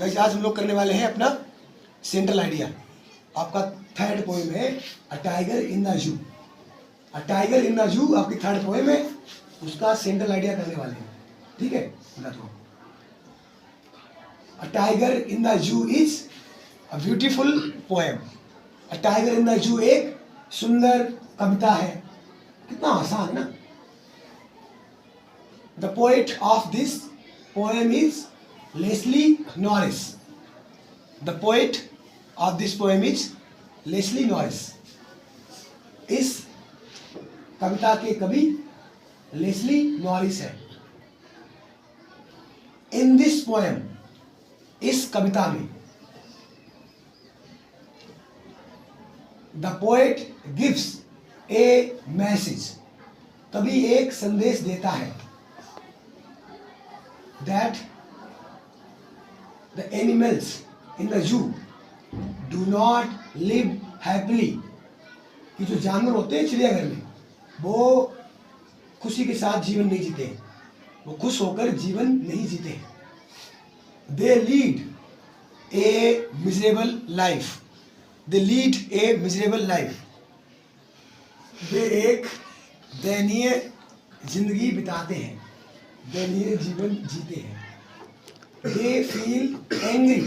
Guys आज हम लोग करने वाले हैं अपना सेंट्रल आइडिया। आपका थर्ड पोएम है अ टाइगर इन द जू। अ टाइगर इन द जू आपकी थर्ड पोएम है, उसका सेंट्रल आइडिया करने वाले हैं। ठीक है, बता दो। A tiger in the zoo is a beautiful poem. A tiger in the zoo एक सुंदर कविता है। कितना आसान ना। The poet of this poem is Leslie Norris. The poet of this poem is Leslie Norris. इस कविता के कवि लेस्ली नॉरिस है। इन दिस पोएम, इस कविता में, the poet gives A message, कवि एक संदेश देता है। That the animals in the जू डू नॉट लिव हैप्पीली, कि जो जानवर होते हैं चिड़ियाघर में वो खुशी के साथ जीवन नहीं जीते, वो खुश होकर जीवन नहीं जीते। They lead a miserable life. They lead a miserable life. वे एक दयनीय जिंदगी बिताते हैं, दयनीय जीवन जीते हैं। They feel angry,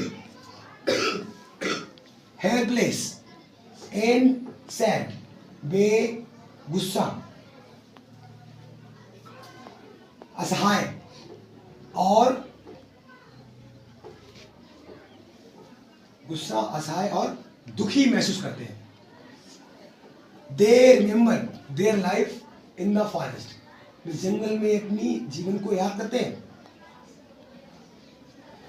helpless and sad. वे गुस्सा, असहाय और दुखी महसूस करते हैं। They remember their life in the forest, वे जंगल में अपनी जीवन को याद करते हैं।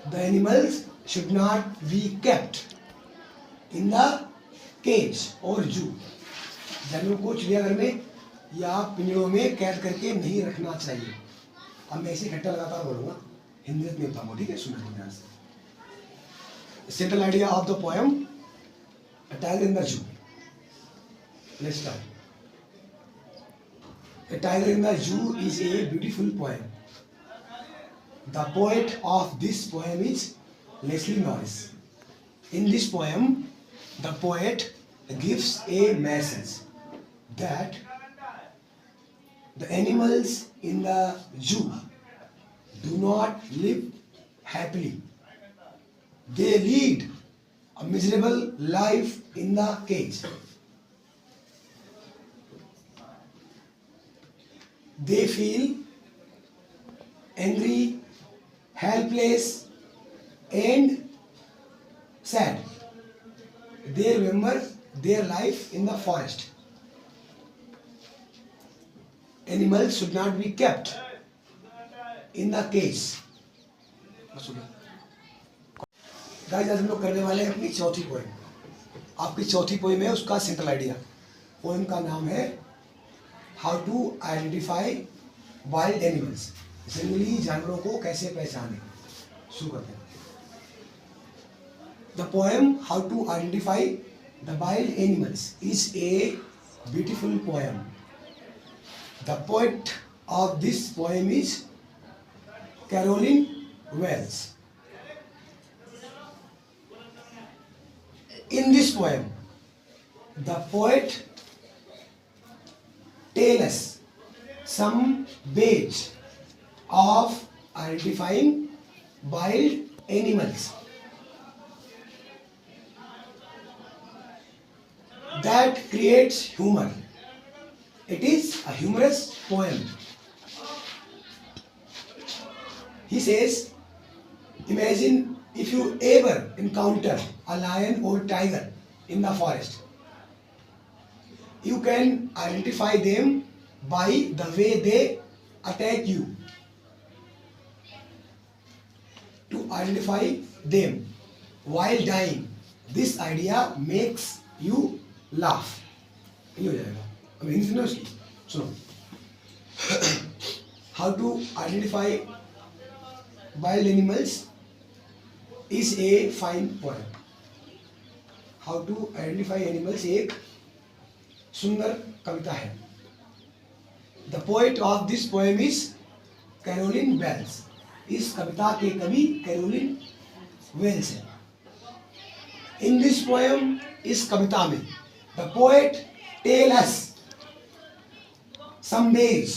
The animals should not be kept in the cage और जू, जानवरों को चिड़ियाघर में या पिंजरों में कैद करके नहीं रखना चाहिए। अब मैं इसे इकट्ठा लगातार बोलूंगा, हिंदी में बताऊंगा, ठीक है? सुनो ध्यान से। Central idea of the poem a tiger in the जू। Let's start. A tiger in the Zoo is a beautiful poem. The poet of this poem is Leslie Norris. In this poem, the poet gives a message that the animals in the zoo do not live happily. They lead a miserable life in the cage. They feel angry, helpless, and sad. They remember their life in the forest. Animals should not be kept in the cage. Guys आज हम लोग करने वाले हैं अपनी चौथी poem. आपकी चौथी पोएम है, उसका सेंट्रल आइडिया। पोएम का नाम है how to identify wild animals, जंगली जानवरों को कैसे पहचाने। शुरू करते हैं। The poem how to identify the wild animals is a beautiful poem. The poet of this poem is Caroline Wells. In this poem the poet tell us some ways of identifying wild animals that creates humor. It is a humorous poem. He says, imagine if you ever encounter a lion or tiger in the forest. You can identify them by the way they attack you. To identify them while dying, this idea makes you laugh. ये हो जाएगा। अब हिंदी सुनो उसकी, सुनो। How to identify wild animals is a fine poem. How to identify animals एक सुंदर कविता है। The poet of this poem is Caroline Wells. इस कविता के कवि कैरोलिन whales है। In this poem, इस कविता में the poet tell us some ways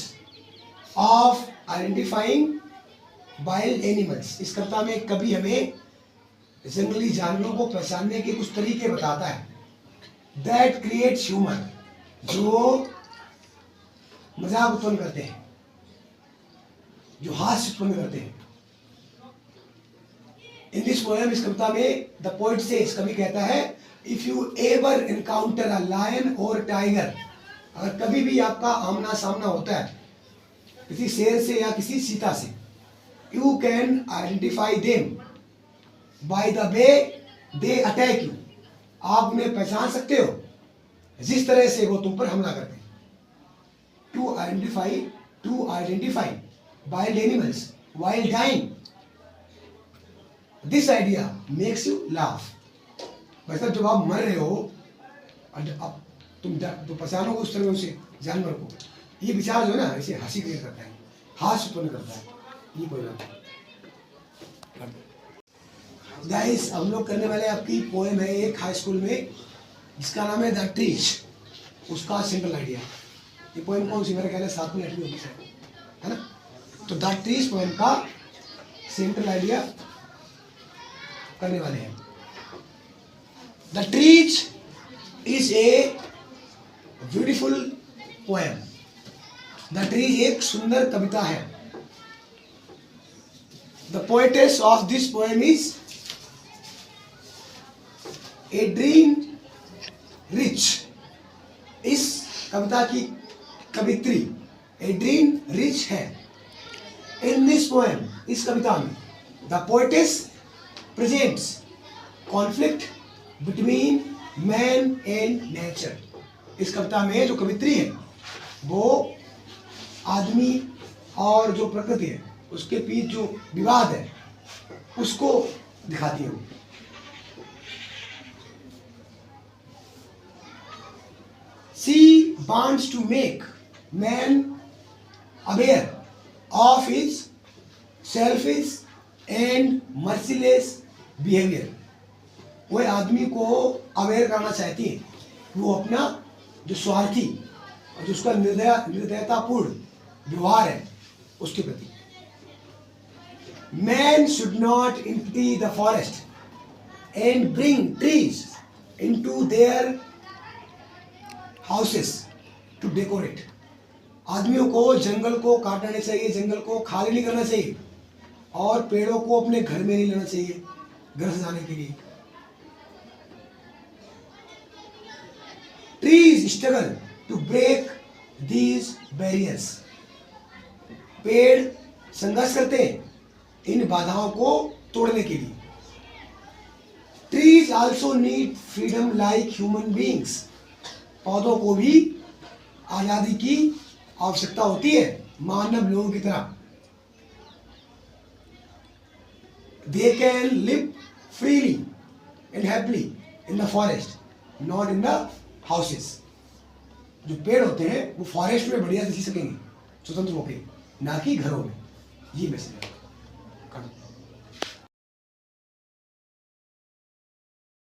of identifying wild animals। इस कविता में कवि हमें जंगली जानवरों को पहचानने के कुछ तरीके बताता है। That creates humor, जो मजाक उत्पन्न करते हैं, जो हास्य उत्पन्न करते हैं। इन दिस पोएम, इस कविता में द पोएट सेज, कवि कहता है, if you ever encounter a lion और टाइगर, अगर कभी भी आपका आमना सामना होता है किसी शेर से या किसी चीता से, you can identify them by the way they attack you, आप उन्हें पहचान सकते हो जिस तरह से वो तुम पर हमला करते हैं। To identify wild animals while dying, this idea makes you laugh। मतलब जब आप मर रहे हो और अब तुम तो पहचानोगे उस तरह उसे जानवर को, ये विचार जो है ना इसे हंसी क्रिएट करता है, हास्य उत्पन्न करता है। ये कोई बात गाइस, हम लोग करने वाले आपकी पोएम है एक हाई स्कूल में जिसका नाम है द ट्रीज, उसका सिंपल आइडिया। ये पोएम कौन सी, मेरे ख्याल है 7 मिनट की होगी सर, है ना। तो द ट्रीज पोएम का सिंपल आइडिया करने वाले हैं। The trees is a beautiful poem. The trees एक सुंदर कविता है। The poetess of this poem is एड्रीन rich. इस कविता की कवित्री एड्रीन रिच है। इन दिस पोएम, इस कविता में the poetess presents conflict between man and nature. इस कविता में जो कवित्री है वो आदमी और जो प्रकृति है उसके बीच जो विवाद है उसको दिखाती है। She wants to make man aware of his selfish and merciless behavior। वह आदमी को अवेयर करना चाहती है कि वो अपना जो स्वार्थी और जो उसका निर्दयतापूर्ण व्यवहार है उसके प्रति। Man should not empty the forest and bring trees into their houses to decorate। आदमियों को जंगल को काटना नहीं चाहिए, जंगल को खाली नहीं करना चाहिए और पेड़ों को अपने घर में नहीं लेना चाहिए घर सजाने के लिए। Trees struggle to break these barriers। पेड़ संघर्ष करते हैं इन बाधाओं को तोड़ने के लिए। Trees also need freedom like human beings। पौधों को भी आजादी की आवश्यकता होती है मानव लोगों की तरह। They can live freely and happily in the forest, not in the houses। जो पेड़ होते हैं वो फॉरेस्ट में बढ़िया से जी सकेंगे स्वतंत्र होकर, ना कि घरों में। ये मैसेज है।